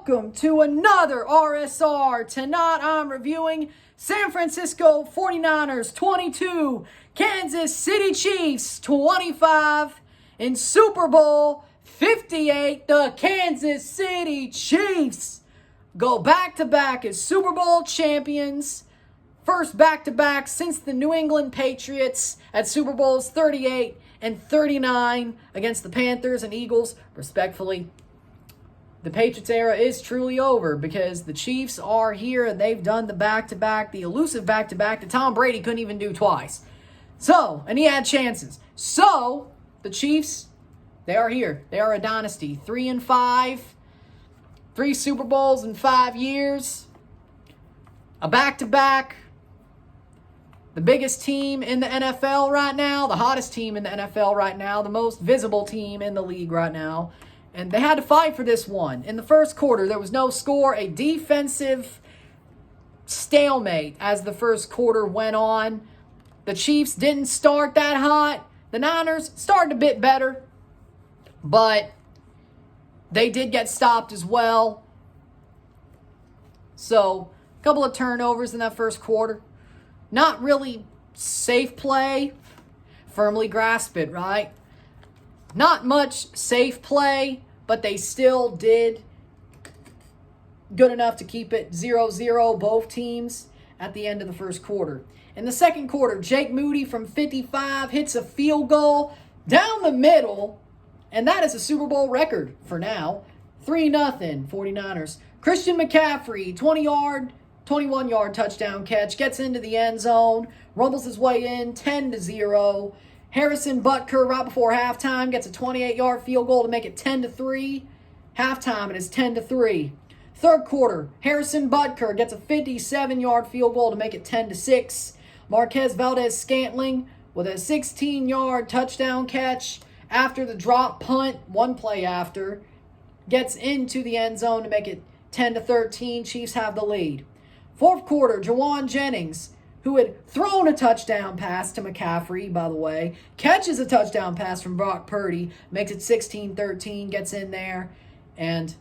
welcome to another RSR. Tonight I'm reviewing San Francisco 49ers 22, Kansas City Chiefs 25. In Super Bowl 58, the Kansas City Chiefs go back-to-back as Super Bowl champions. First back-to-back since the New England Patriots at Super Bowls 38 and 39 against the Panthers and Eagles, respectfully. The Patriots era is truly over because the Chiefs are here and they've done the back-to-back, the elusive back-to-back that Tom Brady couldn't even do twice. So, and he had chances. So, the Chiefs, they are here. They are a dynasty. 3-5, 3 Super Bowls in 5 years, a back-to-back. The biggest team in the NFL right now, the hottest team in the NFL right now, the most visible team in the league right now. And they had to fight for this one. In the first quarter, there was no score, a defensive stalemate as the first quarter went on. The Chiefs didn't start that hot. The Niners started a bit better, but they did get stopped as well. So, a couple of turnovers in that first quarter. Not really safe play. Firmly grasp it, right? Not much safe play, but they still did good enough to keep it 0-0, both teams, at the end of the first quarter. In the second quarter, Jake Moody from 55 hits a field goal down the middle, and that is a Super Bowl record for now. 3-0, 49ers. Christian McCaffrey, 21-yard touchdown catch, gets into the end zone, rumbles his way in, 10-0. Harrison Butker, right before halftime, gets a 28-yard field goal to make it 10-3. Halftime, it is 10-3. Third quarter, Harrison Butker gets a 57-yard field goal to make it 10-6. Marquez Valdez-Scantling with a 16-yard touchdown catch after the drop punt, one play after, gets into the end zone to make it 10-13. Chiefs have the lead. Fourth quarter, Jauan Jennings, who had thrown a touchdown pass to McCaffrey, by the way, catches a touchdown pass from Brock Purdy, makes it 16-13, gets in there, and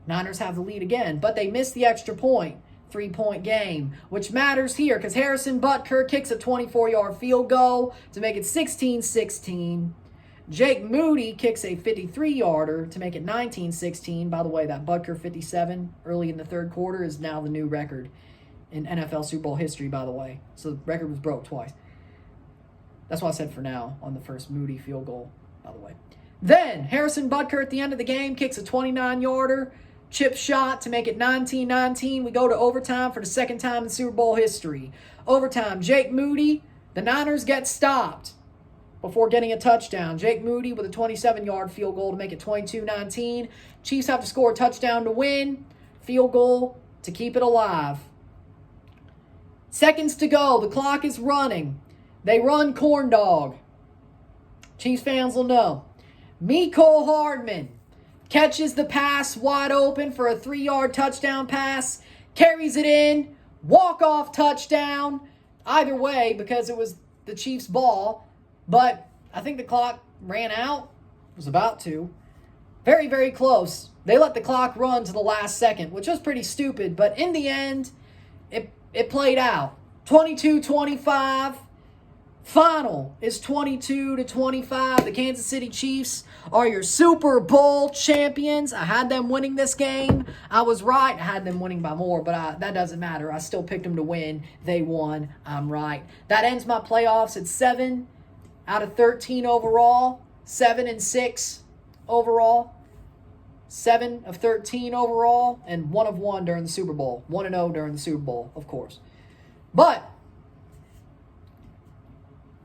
Niners have the lead again. But they missed the extra point, 3-point game, which matters here because Harrison Butker kicks a 24-yard field goal to make it 16-16. Jake Moody kicks a 53-yarder to make it 19-16. By the way, that Butker 57 early in the third quarter is now the new record in NFL Super Bowl history, by the way. So the record was broke twice. That's what I said for now on the first Moody field goal, by the way. Then, Harrison Butker at the end of the game kicks a 29-yarder chip shot to make it 19-19. We go to overtime for the second time in Super Bowl history. Overtime, Jake Moody, the Niners get stopped before getting a touchdown. Jake Moody with a 27-yard field goal to make it 22-19. Chiefs have to score a touchdown to win. Field goal to keep it alive. Seconds to go. The clock is running. They run corn dog. Chiefs fans will know. Mecole Hardman catches the pass wide open for a 3-yard touchdown pass. Carries it in. Walk-off touchdown. Either way, because it was the Chiefs' ball. But I think the clock ran out. It was about to. Very, very close. They let the clock run to the last second, which was pretty stupid. But in the end, it played out. 22-25. Final is 22-25. The Kansas City Chiefs are your Super Bowl champions. I had them winning this game. I was right. I had them winning by more, but that doesn't matter. I still picked them to win. They won. I'm right. That ends my playoffs at 7 out of 13 overall. 7-6 overall. 7 of 13 overall, and 1 of 1 during the Super Bowl. 1-0 during the Super Bowl, of course. But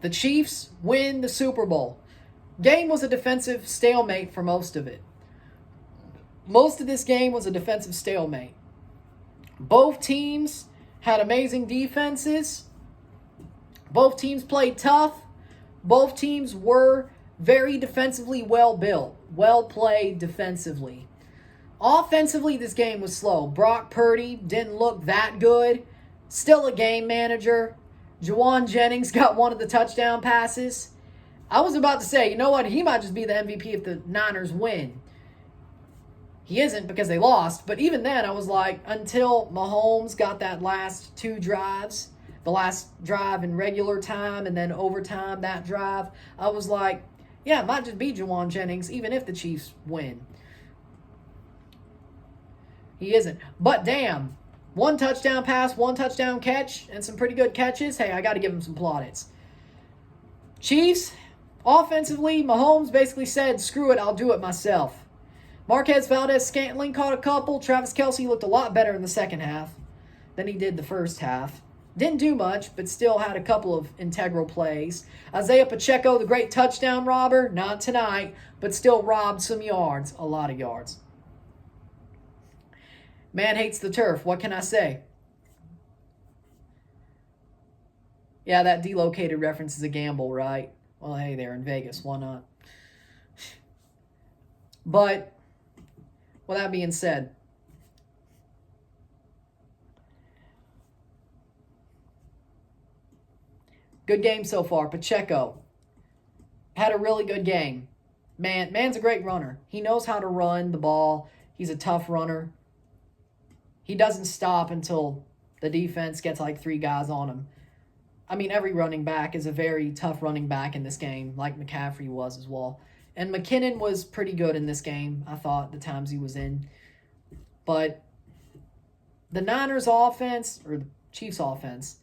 the Chiefs win the Super Bowl. Game was a defensive stalemate for most of it. Most of this game was a defensive stalemate. Both teams had amazing defenses. Both teams played tough. Both teams were very defensively well built. Well played defensively. Offensively, this game was slow. Brock Purdy didn't look that good. Still a game manager. Jauan Jennings got one of the touchdown passes. I was about to say, you know what? He might just be the MVP if the Niners win. He isn't because they lost. But even then, I was like, until Mahomes got that last 2 drives, the last drive in regular time and then overtime, that drive, I was like, yeah, it might just be Jawan Jennings, even if the Chiefs win. He isn't. But damn, 1 touchdown pass, 1 touchdown catch, and some pretty good catches. Hey, I got to give him some plaudits. Chiefs, offensively, Mahomes basically said, screw it, I'll do it myself. Marquez Valdez-Scantling caught a couple. Travis Kelce looked a lot better in the second half than he did the first half. Didn't do much, but still had a couple of integral plays. Isaiah Pacheco, the great touchdown robber, not tonight, but still robbed some yards, a lot of yards. Man hates the turf. What can I say? Yeah, that delocated reference is a gamble, right? Well, hey, they're in Vegas. Why not? But with that being said, good game so far. Pacheco had a really good game. Man's a great runner. He knows how to run the ball. He's a tough runner. He doesn't stop until the defense gets like 3 guys on him. I mean, every running back is a very tough running back in this game, like McCaffrey was as well. And McKinnon was pretty good in this game, I thought, the times he was in. But the Niners offense, or the Chiefs offense,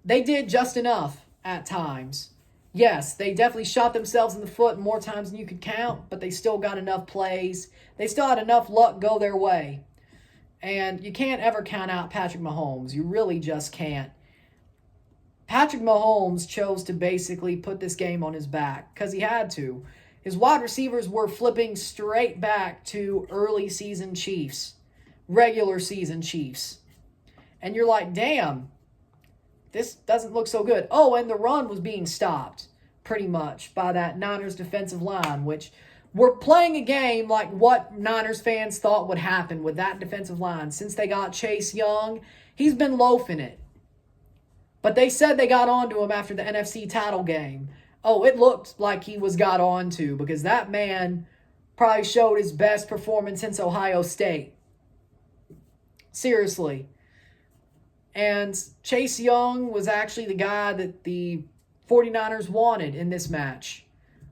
they did just enough at times. Yes, they definitely shot themselves in the foot more times than you could count, but they still got enough plays. They still had enough luck go their way. And you can't ever count out Patrick Mahomes. You really just can't. Patrick Mahomes chose to basically put this game on his back because he had to. His wide receivers were flipping straight back to early season Chiefs, regular season Chiefs. And you're like, damn, this doesn't look so good. Oh, and the run was being stopped pretty much by that Niners defensive line, which we're playing a game like what Niners fans thought would happen with that defensive line. Since they got Chase Young, he's been loafing it. But they said they got onto him after the NFC title game. Oh, it looked like he was got onto because that man probably showed his best performance since Ohio State. Seriously. And Chase Young was actually the guy that the 49ers wanted in this match.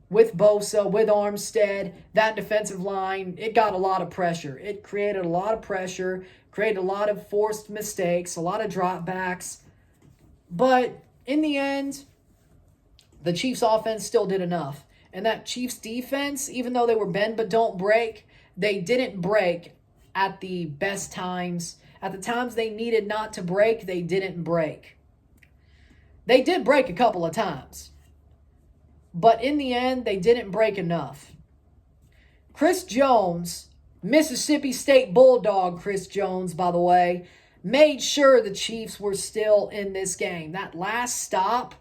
With Bosa, with Armstead, that defensive line, it got a lot of pressure. It created a lot of pressure, created a lot of forced mistakes, a lot of dropbacks. But in the end, the Chiefs offense still did enough. And that Chiefs defense, even though they were bend but don't break, they didn't break at the best times. At the times they needed not to break, they didn't break. They did break a couple of times. But in the end, they didn't break enough. Chris Jones, Mississippi State Bulldog Chris Jones, by the way, made sure the Chiefs were still in this game. That last stop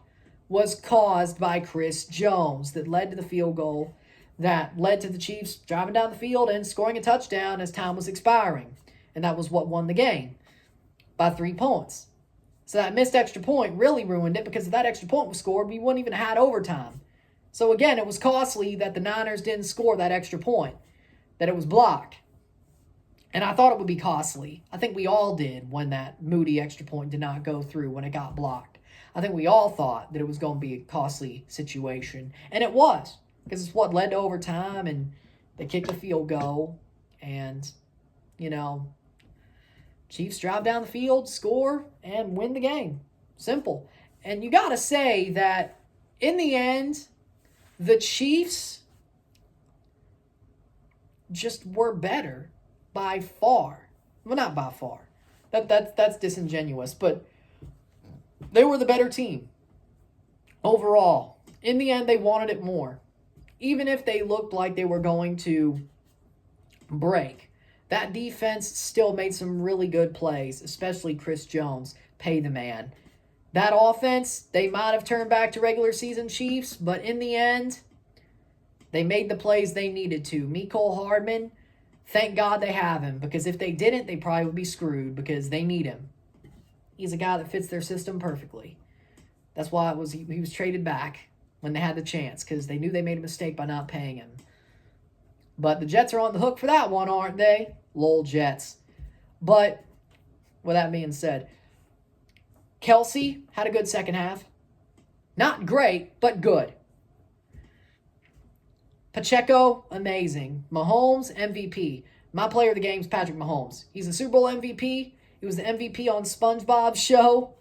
was caused by Chris Jones that led to the field goal that led to the Chiefs driving down the field and scoring a touchdown as time was expiring. And that was what won the game by 3 points. So that missed extra point really ruined it because if that extra point was scored, we wouldn't even have had overtime. So again, it was costly that the Niners didn't score that extra point, that it was blocked. And I thought it would be costly. I think we all did when that Moody extra point did not go through when it got blocked. I think we all thought that it was going to be a costly situation. And it was, because it's what led to overtime, and they kicked a field goal. And, you know, Chiefs drive down the field, score, and win the game. Simple. And you got to say that in the end, the Chiefs just were better by far. Well, not by far. That's disingenuous, but they were the better team overall. In the end, they wanted it more. Even if they looked like they were going to break, that defense still made some really good plays, especially Chris Jones. Pay the man. That offense, they might have turned back to regular season Chiefs, but in the end, they made the plays they needed to. Mecole Hardman, thank God they have him, because if they didn't, they probably would be screwed because they need him. He's a guy that fits their system perfectly. That's why he was traded back when they had the chance, because they knew they made a mistake by not paying him. But the Jets are on the hook for that one, aren't they? Lol Jets. But with that being said, Kelsey had a good second half. Not great, but good. Pacheco, amazing. Mahomes, MVP. My player of the game is Patrick Mahomes. He's the Super Bowl MVP. He was the MVP on SpongeBob's show.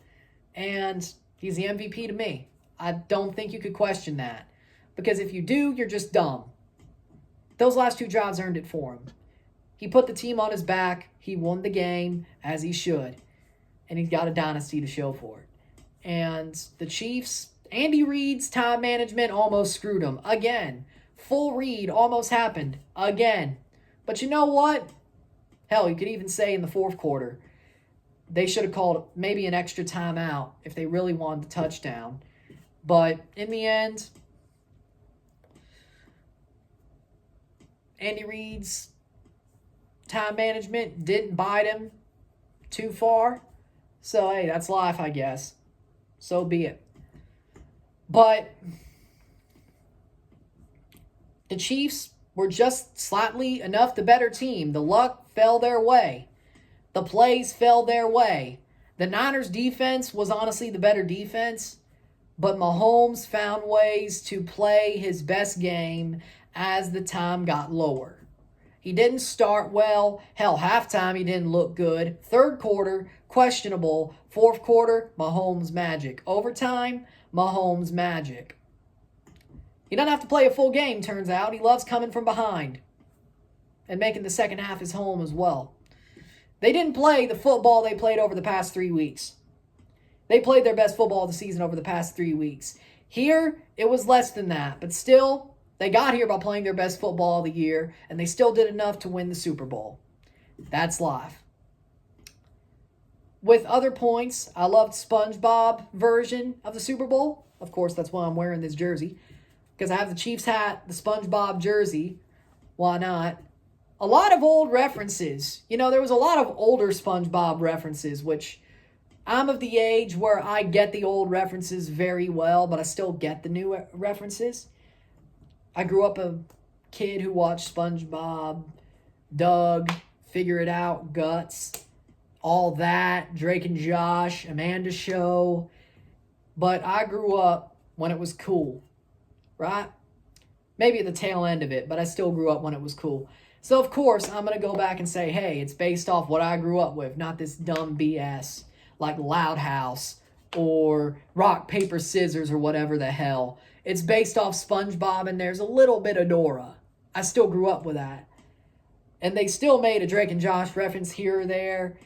And he's the MVP to me. I don't think you could question that. Because if you do, you're just dumb. Those last 2 drives earned it for him. He put the team on his back. He won the game, as he should. And he's got a dynasty to show for it. And the Chiefs, Andy Reid's time management almost screwed him. Again. Full read almost happened. Again. But you know what? Hell, you could even say in the fourth quarter, they should have called maybe an extra timeout if they really wanted the touchdown. But in the end, Andy Reid's time management didn't bite him too far. So, hey, that's life, I guess. So be it. But the Chiefs were just slightly enough the better team. The luck fell their way. The plays fell their way. The Niners' defense was honestly the better defense, but Mahomes found ways to play his best game as the time got lower. He didn't start well. Hell, halftime he didn't look good. Third quarter, questionable. Fourth quarter, Mahomes magic. Overtime, Mahomes magic. He doesn't have to play a full game, turns out. He loves coming from behind and making the second half his home as well. They didn't play the football they played over the past 3 weeks. They played their best football of the season over the past 3 weeks. Here, it was less than that, but still, they got here by playing their best football of the year, and they still did enough to win the Super Bowl. That's life. With other points, I loved SpongeBob version of the Super Bowl. Of course, that's why I'm wearing this jersey. Because I have the Chiefs hat, the SpongeBob jersey. Why not? A lot of old references. You know, there was a lot of older SpongeBob references, which I'm of the age where I get the old references very well, but I still get the new references. I grew up a kid who watched SpongeBob, Doug, Figure It Out, Guts, all that, Drake and Josh, Amanda Show. But I grew up when it was cool, right? Maybe at the tail end of it, but I still grew up when it was cool. So, of course, I'm going to go back and say, hey, it's based off what I grew up with, not this dumb BS like Loud House or Rock, Paper, Scissors or whatever the hell. It's based off SpongeBob, and there's a little bit of Dora. I still grew up with that. And they still made a Drake and Josh reference here or there.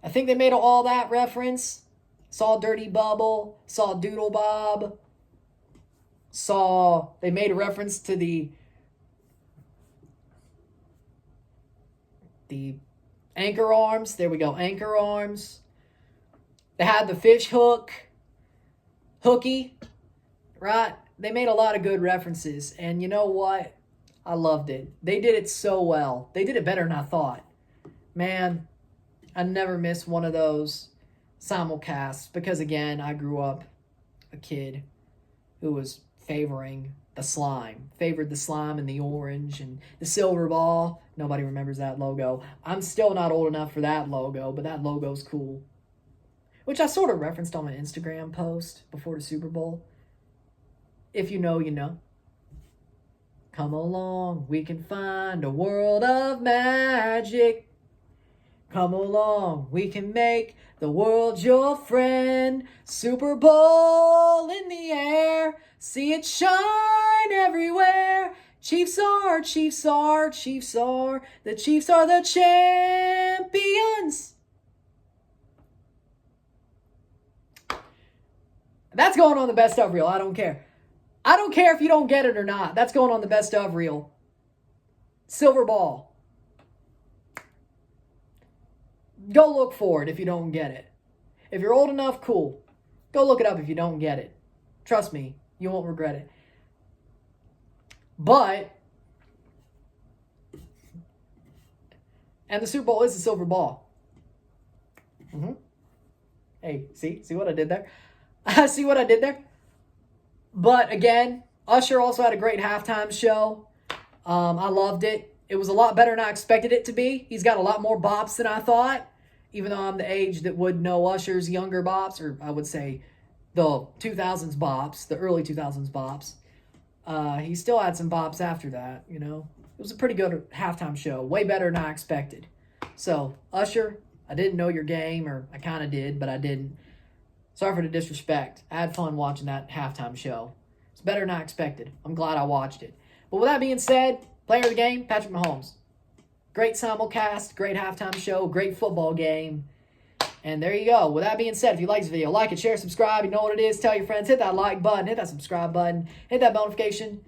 I think they made an All That reference. Saw Dirty Bubble. Saw Doodle Bob. They made a reference to the anchor arms. There we go, anchor arms. They had the fish hooky, right? They made a lot of good references, and you know what? I loved it. They did it so well. They did it better than I thought. Man, I never miss one of those simulcasts because, again, I grew up a kid who was favored the slime and the orange and the silver ball. Nobody remembers that logo. I'm still not old enough for that logo, but that logo's cool. Which I sort of referenced on my Instagram post before the Super Bowl. If you know, you know. Come along, we can find a world of magic. Come along, we can make the world your friend. Super Bowl in the air, see it shine everywhere. Chiefs are, Chiefs are, Chiefs are. The Chiefs are the champions. That's going on the best of reel. I don't care. I don't care if you don't get it or not. That's going on the best of reel. Silver ball. Go look for it if you don't get it. If you're old enough, cool. Go look it up if you don't get it. Trust me, you won't regret it. But, and the Super Bowl is the silver ball. Hey, see what I did there? See what I did there? But again, Usher also had a great halftime show. I loved it. It was a lot better than I expected it to be. He's got a lot more bops than I thought, even though I'm the age that would know Usher's younger bops, or I would say the 2000s bops, the early 2000s bops. He still had some bops after that, you know. It was a pretty good halftime show, way better than I expected. So, Usher, I didn't know your game, or I kind of did, but I didn't. Sorry for the disrespect. I had fun watching that halftime show. It's better than I expected. I'm glad I watched it. But with that being said, player of the game, Patrick Mahomes. Great simulcast, great halftime show, great football game. And there you go. With that being said, if you like this video, like it, share, subscribe. You know what it is. Tell your friends. Hit that like button. Hit that subscribe button. Hit that bell notification.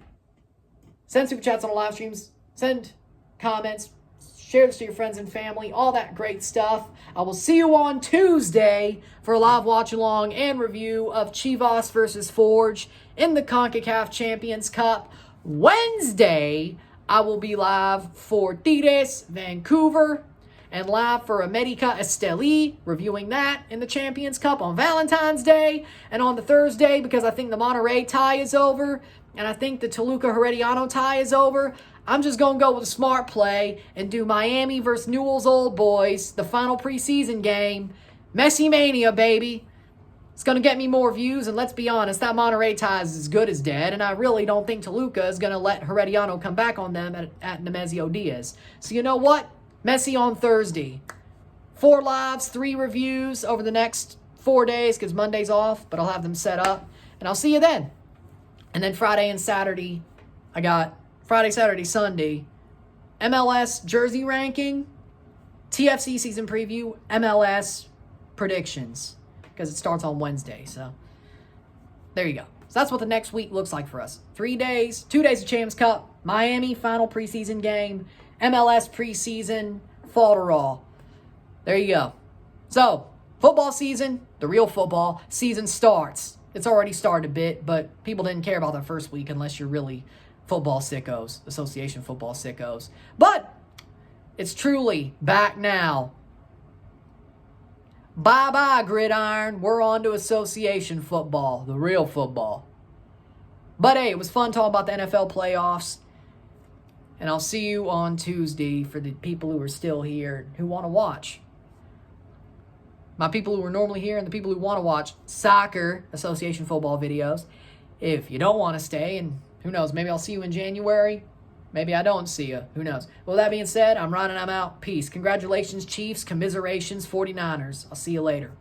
Send super chats on the live streams. Send comments. Share this to your friends and family. All that great stuff. I will see you on Tuesday for a live watch-along and review of Chivas versus Forge in the CONCACAF Champions Cup. Wednesday, I will be live for Tigres, Vancouver, and live for America Esteli, reviewing that in the Champions Cup on Valentine's Day. And on the Thursday, because I think the Monterrey tie is over, and I think the Toluca Herediano tie is over, I'm just going to go with a smart play and do Miami versus Newell's Old Boys, the final preseason game. Messi Mania, baby. It's going to get me more views, and let's be honest, that Monterrey tie is as good as dead, and I really don't think Toluca is going to let Herediano come back on them at Nemesio Diaz. So you know what? Messi on Thursday. 4 lives, 3 reviews over the next 4 days, because Monday's off, but I'll have them set up, and I'll see you then. And then Friday and Saturday, I got Friday, Saturday, Sunday, MLS jersey ranking, TFC season preview, MLS predictions, because it starts on Wednesday. So there you go. So that's what the next week looks like for us. 3 days, 2 days of Champions Cup, Miami final preseason game, MLS preseason, fall to Raw. There you go. So football season, the real football season starts. It's already started a bit, but people didn't care about the first week unless you're really football sickos, association football sickos. But it's truly back now. Bye-bye, gridiron. We're on to association football, the real football. But hey, it was fun talking about the NFL playoffs. And I'll see you on Tuesday for the people who are still here who want to watch. My people who are normally here and the people who want to watch soccer association football videos. If you don't want to stay, and who knows, maybe I'll see you in January. Maybe I don't see you. Who knows? Well, that being said, I'm Ron and I'm out. Peace. Congratulations, Chiefs. Commiserations, 49ers. I'll see you later.